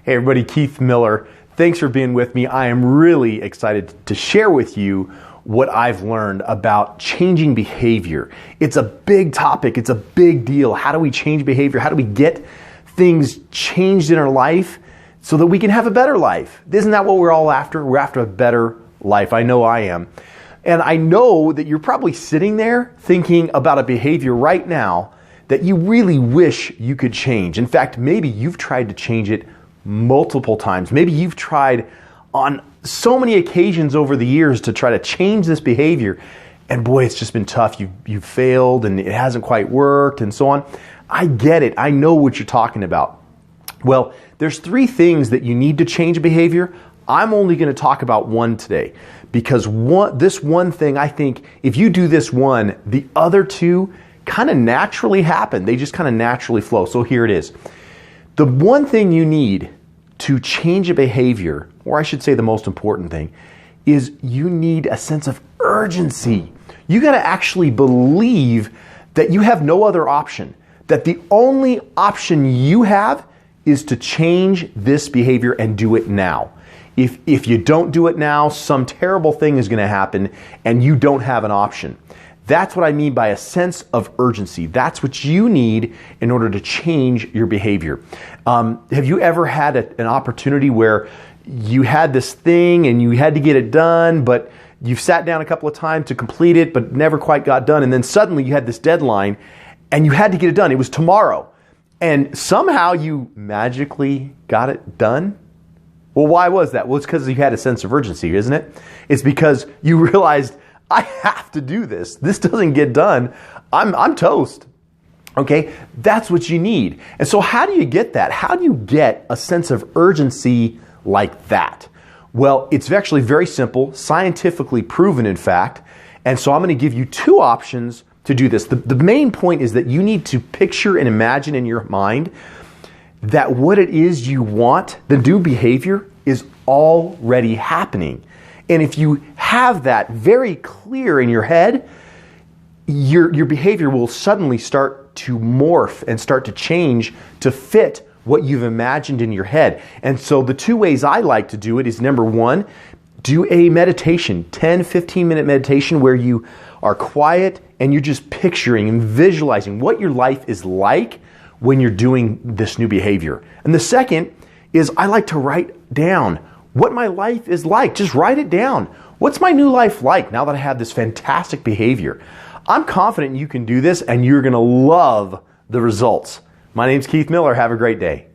Hey everybody, Keith Miller. Thanks for being with me. I am really excited to share with you what I've learned about changing behavior. It's a big topic. It's a big deal. How do we change behavior? How do we get things changed in our life so that we can have a better life? Isn't that what we're all after? We're after a better life. I know I am. And I know that you're probably sitting there thinking about a behavior right now that you really wish you could change. In fact, maybe you've tried to change it multiple times. Maybe you've tried on so many occasions over the years to try to change this behavior, and boy, it's just been tough. You've failed and it hasn't quite worked and so on. I get it. I know what you're talking about. Well, there's three things that you need to change behavior. I'm only going to talk about one today because this one thing, I think if you do this one, the other two kind of naturally happen. They just kind of naturally flow. So here it is. The one thing you need to change a behavior, or I should say the most important thing, is you need a sense of urgency. You got to actually believe that you have no other option, that the only option you have is to change this behavior and do it now. If you don't do it now, some terrible thing is going to happen and you don't have an option. That's what I mean by a sense of urgency. That's what you need in order to change your behavior. Have you ever had an opportunity where you had this thing and you had to get it done, but you've sat down a couple of times to complete it, but never quite got done, and then suddenly you had this deadline and you had to get it done. It was tomorrow. And somehow you magically got it done? Well, why was that? Well, it's because you had a sense of urgency, isn't it? It's because you realized, I have to do this. This doesn't get done, I'm toast. Okay, that's what you need. And so how do you get that? How do you get a sense of urgency like that? Well, it's actually very simple, scientifically proven in fact. And so I'm going to give you two options to do this. The main point is that you need to picture and imagine in your mind that what it is you want, the new behavior, is already happening. And if you have that very clear in your head, your behavior will suddenly start to morph and start to change to fit what you've imagined in your head. And so the two ways I like to do it is, number one, do a meditation, 10, 15-minute meditation where you are quiet and you're just picturing and visualizing what your life is like when you're doing this new behavior. And the second is I like to write down what my life is like. Just write it down. What's my new life like now that I have this fantastic behavior? I'm confident you can do this and you're going to love the results. My name's Keith Miller. Have a great day.